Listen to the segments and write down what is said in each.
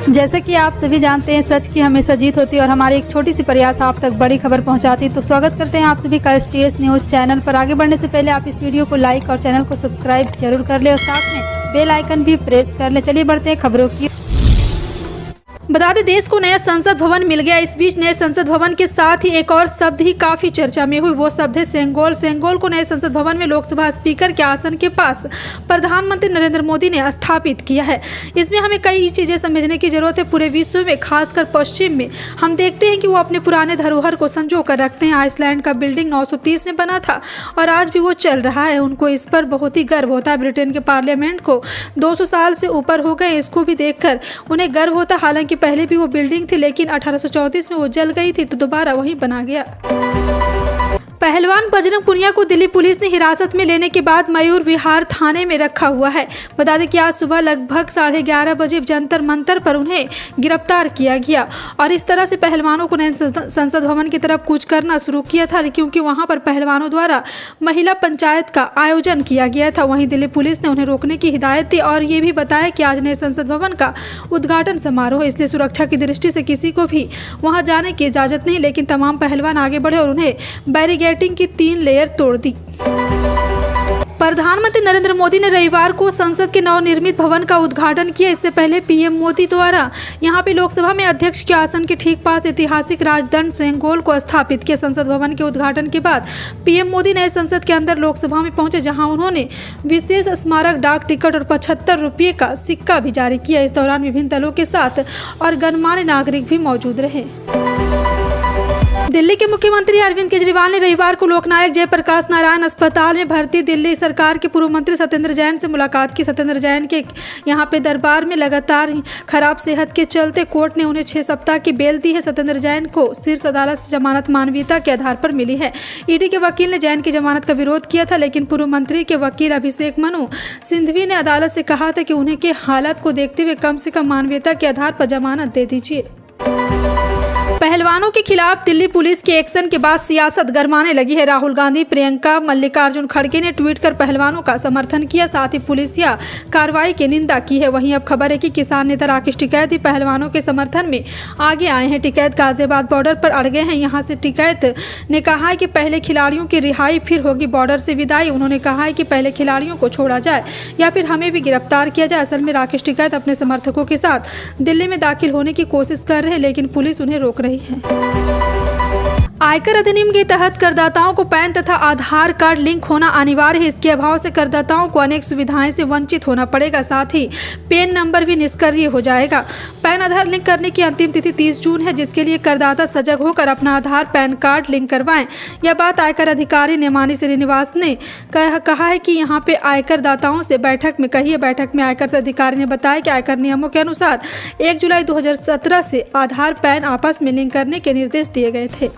जैसे कि आप सभी जानते हैं, सच की हमेशा जीत होती है और हमारी एक छोटी सी प्रयास आप तक बड़ी खबर पहुंचाती है। तो स्वागत करते हैं आप सभी का STS न्यूज़ चैनल पर। आगे बढ़ने से पहले आप इस वीडियो को लाइक और चैनल को सब्सक्राइब जरूर कर ले और साथ में बेल आइकन भी प्रेस कर ले। चलिए बढ़ते हैं खबरों की। बता दें, देश को नया संसद भवन मिल गया। इस बीच नए संसद भवन के साथ ही एक और शब्द ही काफी चर्चा में हुई। वो शब्द है सेंगोल। सेंगोल को नए संसद भवन में लोकसभा स्पीकर के आसन के पास प्रधानमंत्री नरेंद्र मोदी ने स्थापित किया है। इसमें हमें कई चीजें समझने की जरूरत है। पूरे विश्व में, खासकर पश्चिम में, हम देखते हैं कि वो अपने पुराने धरोहर को संजो कर रखते हैं। आइसलैंड का बिल्डिंग 930 में बना था और आज भी वो चल रहा है। उनको इस पर बहुत ही गर्व होता है। ब्रिटेन के पार्लियामेंट को 200 साल से ऊपर हो गए, इसको भी देखकर उन्हें गर्व होता। हालांकि पहले भी वो बिल्डिंग थी, लेकिन 1834 में वो जल गई थी तो दोबारा वहीं बना गया। पहलवान बजरंग पुनिया को दिल्ली पुलिस ने हिरासत में लेने के बाद मयूर विहार थाने में रखा हुआ है। बता दें कि आज सुबह लगभग 11:30 बजे जंतर मंतर पर उन्हें गिरफ्तार किया गया और इस तरह से पहलवानों को नए संसद भवन की तरफ कूच करना शुरू किया था, क्योंकि वहां पर पहलवानों द्वारा महिला पंचायत का आयोजन किया गया था। वहीं दिल्ली पुलिस ने उन्हें रोकने की हिदायत दी और ये भी बताया कि आज नए संसद भवन का उद्घाटन समारोह है, इसलिए सुरक्षा की दृष्टि से किसी को भी वहां जाने की इजाजत नहीं। लेकिन तमाम पहलवान आगे बढ़े और उन्हें बैरिकेडिंग की 3 लेयर तोड़ दी। प्रधानमंत्री नरेंद्र मोदी ने रविवार को संसद के नवनिर्मित भवन का उद्घाटन किया। इससे पहले पीएम मोदी द्वारा यहां पे लोकसभा में अध्यक्ष के आसन के ठीक पास ऐतिहासिक राजदंड सेंगोल को स्थापित किया। संसद भवन के उद्घाटन के बाद पीएम मोदी नए संसद के अंदर लोकसभा में पहुंचे, जहां उन्होंने विशेष स्मारक डाक टिकट और 75 रुपये का सिक्का भी जारी किया। इस दौरान विभिन्न दलों के साथ और गणमान्य नागरिक भी मौजूद रहे। दिल्ली के मुख्यमंत्री अरविंद केजरीवाल ने रविवार को लोकनायक जयप्रकाश नारायण अस्पताल में भर्ती दिल्ली सरकार के पूर्व मंत्री सत्येंद्र जैन से मुलाकात की। सत्येंद्र जैन के यहां पे दरबार में लगातार खराब सेहत के चलते कोर्ट ने उन्हें 6 सप्ताह की बेल दी है। सत्येंद्र जैन को शीर्ष अदालत से जमानत मानवीयता के आधार पर मिली है। ईडी के वकील ने जैन की जमानत का विरोध किया था, लेकिन पूर्व मंत्री के वकील अभिषेक मनु सिंघवी ने अदालत से कहा था कि उन्हें के हालत को देखते हुए कम से कम मानवीयता के आधार पर जमानत दे दीजिए। पहलवानों के खिलाफ दिल्ली पुलिस के एक्शन के बाद सियासत गरमाने लगी है। राहुल गांधी, प्रियंका, मल्लिकार्जुन खड़गे ने ट्वीट कर पहलवानों का समर्थन किया, साथ ही पुलिसिया कार्रवाई की निंदा की है। वहीं अब खबर है कि किसान नेता राकेश टिकैत भी पहलवानों के समर्थन में आगे आए हैं। टिकैत गाजियाबाद बॉर्डर पर अड़ गए हैं। यहाँ से टिकैत ने कहा है कि पहले खिलाड़ियों की रिहाई, फिर होगी बॉर्डर से विदाई। उन्होंने कहा है कि पहले खिलाड़ियों को छोड़ा जाए या फिर हमें भी गिरफ्तार किया जाए। असल में राकेश टिकैत अपने समर्थकों के साथ दिल्ली में दाखिल होने की कोशिश कर रहे हैं, लेकिन पुलिस उन्हें रोक रही है। आयकर अधिनियम के तहत करदाताओं को पैन तथा आधार कार्ड लिंक होना अनिवार्य है। इसके अभाव से करदाताओं को अनेक सुविधाएं से वंचित होना पड़ेगा। साथ ही पैन नंबर भी निष्क्रिय हो जाएगा। पैन आधार लिंक करने की अंतिम तिथि 30 जून है, जिसके लिए करदाता सजग होकर अपना आधार पैन कार्ड लिंक करवाएं। यह बात आयकर अधिकारी नेमानी श्रीनिवास ने कहा है कि यहाँ पे आयकर दाताओं से बैठक में कही है। बैठक में आयकर अधिकारी ने बताया कि आयकर नियमों के अनुसार 1 जुलाई 2017 से आधार पैन आपस में लिंक करने के निर्देश दिए गए थे।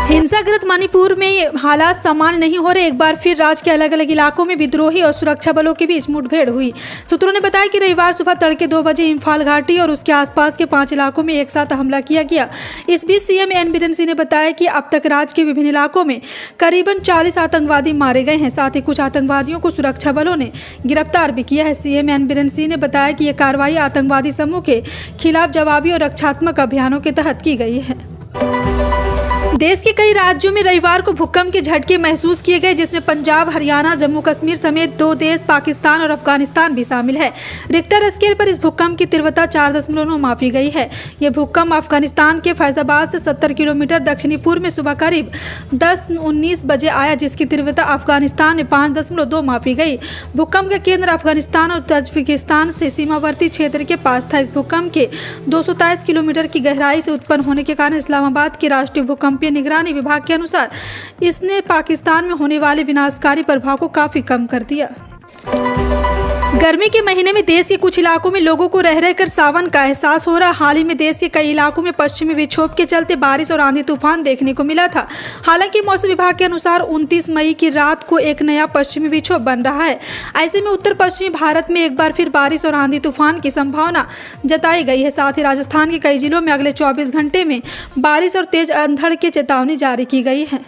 हिंसाग्रस्त मणिपुर में हालात सामान्य नहीं हो रहे। एक बार फिर राज्य के अलग अलग इलाकों में विद्रोही और सुरक्षा बलों के बीच मुठभेड़ हुई। सूत्रों ने बताया कि रविवार सुबह तड़के 2 बजे इम्फाल घाटी और उसके आसपास के 5 इलाकों में एक साथ हमला किया गया। इस बीच सीएम एन बीरेन सिंह ने बताया कि अब तक राज्य के विभिन्न इलाकों में करीबन 40 आतंकवादी मारे गए हैं। साथ ही कुछ आतंकवादियों को सुरक्षा बलों ने गिरफ्तार भी किया है। सीएम एन बीरेन सिंह ने बताया कि यह कार्रवाई आतंकवादी समूह के खिलाफ जवाबी और रक्षात्मक अभियानों के तहत की गई है। देश के कई राज्यों में रविवार को भूकंप के झटके महसूस किए गए, जिसमें पंजाब, हरियाणा, जम्मू कश्मीर समेत 2 देश पाकिस्तान और अफगानिस्तान भी शामिल है। रिक्टर स्केल पर इस भूकंप की तीव्रता 4.9 मापी गई है। यह भूकंप अफगानिस्तान के फैजाबाद से 70 किलोमीटर दक्षिणी पूर्व में सुबह करीब 10:19 बजे आया, जिसकी तीव्रता अफगानिस्तान में 5.2 मापी गई। भूकंप का केंद्र अफगानिस्तान और तजाकिस्तान से सीमावर्ती क्षेत्र के पास था। इस भूकंप के 223 किलोमीटर की गहराई से उत्पन्न होने के कारण इस्लामाबाद के राष्ट्रीय भूकंपीय निगरानी विभाग के अनुसार इसने पाकिस्तान में होने वाले विनाशकारी प्रभाव को काफी कम कर दिया। गर्मी के महीने में देश के कुछ इलाकों में लोगों को रह रहकर सावन का एहसास हो रहा। हाल ही में देश के कई इलाकों में पश्चिमी विक्षोभ के चलते बारिश और आंधी तूफान देखने को मिला था। हालांकि मौसम विभाग के अनुसार 29 मई की रात को एक नया पश्चिमी विक्षोभ बन रहा है। ऐसे में उत्तर पश्चिमी भारत में एक बार फिर बारिश और आंधी तूफान की संभावना जताई गई है। साथ ही राजस्थान के कई जिलों में अगले 24 घंटे में बारिश और तेज अंधड़ की चेतावनी जारी की गई है।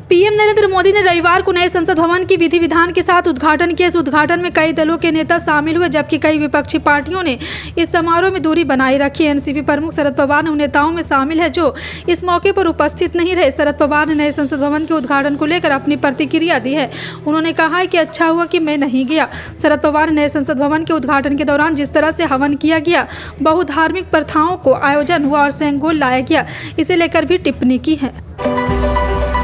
पीएम नरेंद्र मोदी ने रविवार को नए संसद भवन की विधि विधान के साथ उद्घाटन किया। इस उद्घाटन में कई दलों के नेता शामिल हुए, जबकि कई विपक्षी पार्टियों ने इस समारोह में दूरी बनाए रखी। एनसीपी प्रमुख शरद पवार उन नेताओं में शामिल है जो इस मौके पर उपस्थित नहीं रहे। शरद पवार ने नए संसद भवन के उद्घाटन को लेकर अपनी प्रतिक्रिया दी है। उन्होंने कहा है कि अच्छा हुआ कि मैं नहीं गया। शरद पवार ने नए संसद भवन के उद्घाटन के दौरान जिस तरह से हवन किया गया, बहुधार्मिक प्रथाओं को आयोजन हुआ और सेंगोल लाया गया, इसे लेकर भी टिप्पणी की है।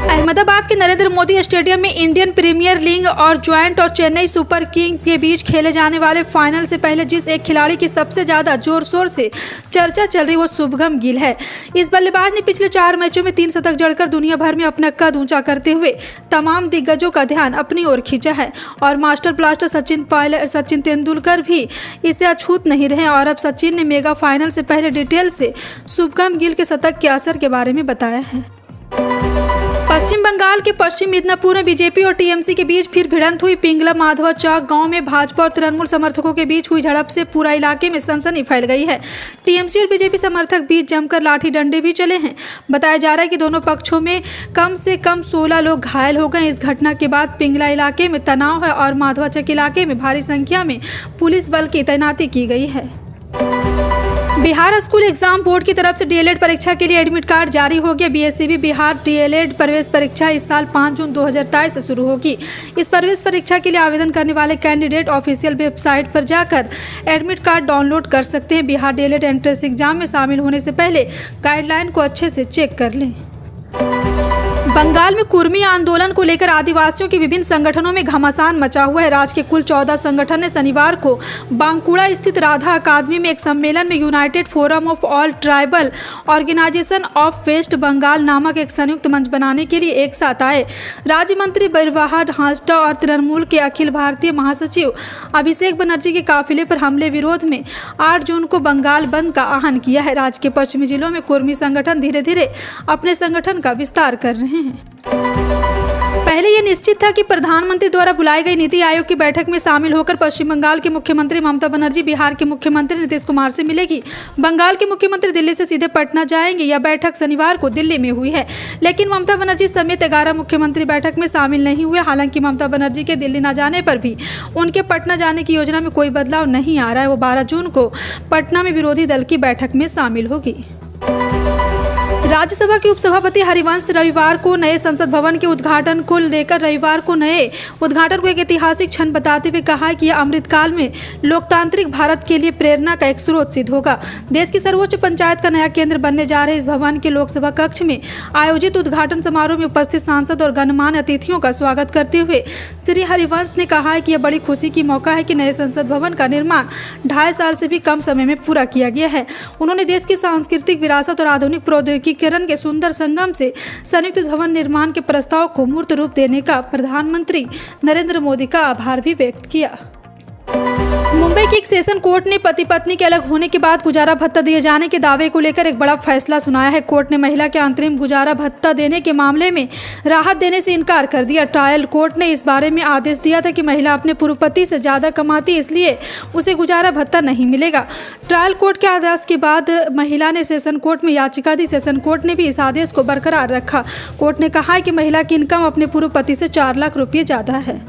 अहमदाबाद के नरेंद्र मोदी स्टेडियम में इंडियन प्रीमियर लीग और ज्वाइंट और चेन्नई सुपर किंग के बीच खेले जाने वाले फाइनल से पहले जिस एक खिलाड़ी की सबसे ज़्यादा जोर शोर से चर्चा चल रही वो शुभमन गिल है। इस बल्लेबाज ने पिछले 4 मैचों में 3 शतक जड़कर दुनिया भर में अपना कद ऊंचा करते हुए तमाम दिग्गजों का ध्यान अपनी ओर खींचा है और मास्टर ब्लास्टर सचिन तेंदुलकर भी इसे अछूत नहीं रहे। और अब सचिन ने मेगा फाइनल से पहले डिटेल से शुभमन गिल के शतक के असर के बारे में बताया है। पश्चिम बंगाल के पश्चिम मिदनापुर में बीजेपी और टीएमसी के बीच फिर भिड़ंत हुई। पिंगला माधवा चौक गांव में भाजपा और तृणमूल समर्थकों के बीच हुई झड़प से पूरा इलाके में सनसनी फैल गई है। टीएमसी और बीजेपी समर्थक बीच जमकर लाठी डंडे भी चले हैं। बताया जा रहा है कि दोनों पक्षों में कम से कम 16 लोग घायल हो गए। इस घटना के बाद पिंगला इलाके में तनाव है और माधवा चौक इलाके में भारी संख्या में पुलिस बल की तैनाती की गई है। बिहार स्कूल एग्जाम बोर्ड की तरफ से डीएलएड परीक्षा के लिए एडमिट कार्ड जारी हो गया। बीएससीबी बिहार डीएलएड प्रवेश परीक्षा इस साल 5 जून 2023 से शुरू होगी। इस प्रवेश परीक्षा के लिए आवेदन करने वाले कैंडिडेट ऑफिशियल वेबसाइट पर जाकर एडमिट कार्ड डाउनलोड कर सकते हैं। बिहार डीएलएड एंट्रेंस एग्जाम में शामिल होने से पहले गाइडलाइन को अच्छे से चेक कर लें। बंगाल में कुर्मी आंदोलन को लेकर आदिवासियों के विभिन्न संगठनों में घमासान मचा हुआ है। राज्य के कुल 14 संगठन ने शनिवार को बांकुड़ा स्थित राधा अकादमी में एक सम्मेलन में United Forum of All Tribal Organisation of West Bengal नामक एक संयुक्त मंच बनाने के लिए एक साथ आए। राज्य मंत्री बरवाहा हांसदा और तृणमूल के अखिल भारतीय महासचिव अभिषेक बनर्जी के काफिले पर हमले विरोध में 8 जून को बंगाल बंद का आह्वान किया है। राज्य के पश्चिमी जिलों में कुर्मी संगठन धीरे धीरे अपने संगठन का विस्तार कर रहे हैं। पहले यह निश्चित था कि प्रधानमंत्री द्वारा बुलाई गई नीति आयोग की बैठक में शामिल होकर पश्चिम बंगाल के मुख्यमंत्री ममता बनर्जी बिहार के मुख्यमंत्री नीतीश कुमार से मिलेगी। बंगाल के मुख्यमंत्री दिल्ली से सीधे पटना जाएंगे। यह बैठक शनिवार को दिल्ली में हुई है, लेकिन ममता बनर्जी समेत 11 मुख्यमंत्री बैठक में शामिल नहीं हुए। हालांकि ममता बनर्जी के दिल्ली न जाने पर भी उनके पटना जाने की योजना में कोई बदलाव नहीं आ रहा है। वो 12 जून को पटना में विरोधी दल की बैठक में शामिल होगी। राज्यसभा के उपसभापति हरिवंश रविवार को नए संसद भवन के उद्घाटन को लेकर नए उद्घाटन को एक ऐतिहासिक क्षण बताते हुए कहा कि यह अमृतकाल में लोकतांत्रिक भारत के लिए प्रेरणा का एक स्रोत सिद्ध होगा। देश की सर्वोच्च पंचायत का नया केंद्र बनने जा रहे इस भवन के लोकसभा कक्ष में आयोजित उद्घाटन समारोह में उपस्थित सांसद और गणमान्य अतिथियों का स्वागत करते हुए श्री हरिवंश ने कहा है कि यह बड़ी खुशी की मौका है कि नए संसद भवन का निर्माण 2.5 साल से भी कम समय में पूरा किया गया है। उन्होंने देश की सांस्कृतिक विरासत और आधुनिक प्रौद्योगिकी के सुंदर संगम से संयुक्त भवन निर्माण के प्रस्ताव को मूर्त रूप देने का प्रधानमंत्री नरेंद्र मोदी का आभार भी व्यक्त किया। मुंबई की एक सेशन कोर्ट ने पति पत्नी के अलग होने के बाद गुजारा भत्ता दिए जाने के दावे को लेकर एक बड़ा फैसला सुनाया है। कोर्ट ने महिला के अंतरिम गुजारा भत्ता देने के मामले में राहत देने से इनकार कर दिया। ट्रायल कोर्ट ने इस बारे में आदेश दिया था कि महिला अपने पूर्व पति से ज़्यादा कमाती, इसलिए उसे गुजारा भत्ता नहीं मिलेगा। ट्रायल कोर्ट के आदेश के बाद महिला ने सेशन कोर्ट में याचिका दी। सेशन कोर्ट ने भी इस आदेश को बरकरार रखा। कोर्ट ने कहा है कि महिला की इनकम अपने पूर्व पति से 4 लाख रुपये ज़्यादा है।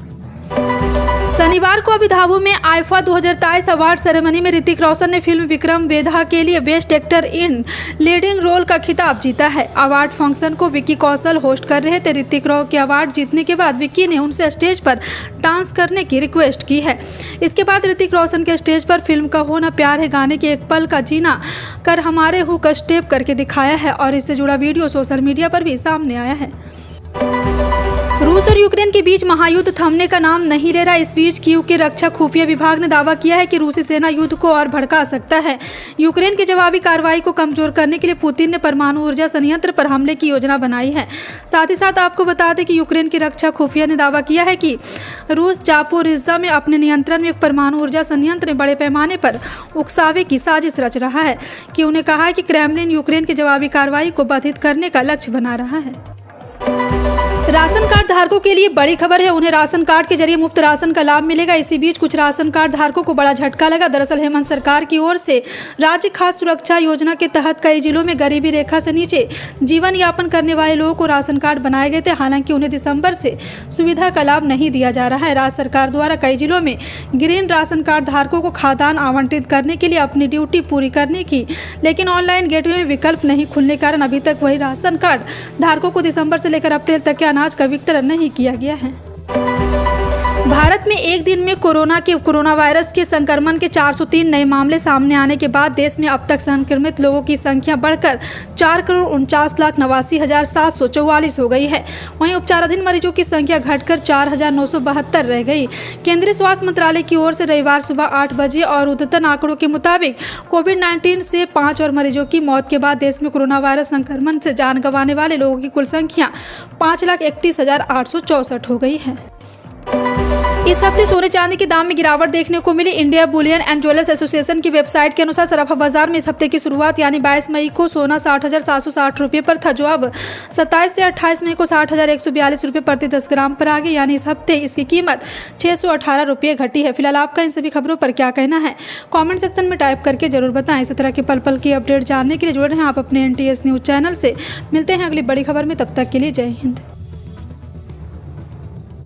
शनिवार को अबू धाबी में आईफा 2023 अवार्ड सेरेमनी में ऋतिक रोशन ने फिल्म विक्रम वेधा के लिए best actor in leading role का खिताब जीता है। अवार्ड फंक्शन को विक्की कौशल होस्ट कर रहे थे। ऋतिक रोशन के अवार्ड जीतने के बाद विक्की ने उनसे स्टेज पर डांस करने की रिक्वेस्ट की है। इसके बाद ऋतिक रोशन के स्टेज पर फिल्म का होना प्यार है गाने के एक पल का जीना कर हमारे हु का स्टेप करके दिखाया है और इससे जुड़ा वीडियो सोशल मीडिया पर भी सामने आया है। रूस और यूक्रेन के बीच महायुद्ध थमने का नाम नहीं ले रहा। इस बीच कीव के रक्षा खुफिया विभाग ने दावा किया है कि रूसी सेना युद्ध को और भड़का सकता है। यूक्रेन की जवाबी कार्रवाई को कमजोर करने के लिए पुतिन ने परमाणु ऊर्जा संयंत्र पर हमले की योजना बनाई है। साथ ही साथ आपको बता दें कि यूक्रेन की रक्षा खुफिया ने दावा किया है कि रूस जापोरिज्जा में अपने नियंत्रण में एक परमाणु ऊर्जा संयंत्र में बड़े पैमाने पर उकसावे की साजिश रच रहा है। कि उन्हें कहा है कि क्रेमलिन यूक्रेन की जवाबी कार्रवाई को बाधित करने का लक्ष्य बना रहा है। राशन कार्ड धारकों के लिए बड़ी खबर है, उन्हें राशन कार्ड के जरिए मुफ्त राशन का लाभ मिलेगा। इसी बीच कुछ राशन कार्ड धारकों को बड़ा झटका लगा। दरअसल हेमंत सरकार की ओर से राज्य खाद्य सुरक्षा योजना के तहत कई जिलों में गरीबी रेखा से नीचे जीवन यापन करने वाले लोगों को राशन कार्ड बनाए गए थे। हालांकि उन्हें दिसंबर से सुविधा का लाभ नहीं दिया जा रहा है। राज्य सरकार द्वारा कई जिलों में ग्रीन राशन कार्ड धारकों को खाद्यान्न आवंटित करने के लिए अपनी ड्यूटी पूरी करने की, लेकिन ऑनलाइन गेटवे में विकल्प नहीं खुलने के कारण अभी तक वही राशन कार्ड धारकों को दिसंबर से लेकर अप्रैल तक के अनाज का वितरण नहीं किया गया है। भारत में एक दिन में कोरोना वायरस के संक्रमण के 403 नए मामले सामने आने के बाद देश में अब तक संक्रमित लोगों की संख्या बढ़कर 4,49,89,744 हो गई है। वहीं उपचाराधीन मरीजों की संख्या घटकर 4,972 रह गई। केंद्रीय स्वास्थ्य मंत्रालय की ओर से रविवार सुबह 8 बजे और अद्यतन आंकड़ों के मुताबिक कोविड-19 से 5 और मरीजों की मौत के बाद देश में कोरोना वायरस संक्रमण से जान गंवाने वाले लोगों की कुल संख्या 5,31,864 हो गई है। इस हफ्ते सोने चांदी के दाम में गिरावट देखने को मिली। India bullion and jewellers association की वेबसाइट के अनुसार सराफा बाजार में इस हफ्ते की शुरुआत यानी 22 मई को सोना 60,760 रुपये पर था, जो अब 27 से 28 मई को 60,142 रुपये प्रति 10 ग्राम पर आ गई। यानी इस हफ्ते इसकी कीमत 618 रुपये घटी है। फिलहाल आपका इन सभी खबरों पर क्या कहना है, कॉमेंट सेक्शन में टाइप करके जरूर बताएं। इसी तरह के पल पल की अपडेट जानने के लिए जुड़े रहें आप अपने NTS न्यूज़ चैनल से। मिलते हैं अगली बड़ी खबर में, तब तक के लिए जय हिंद।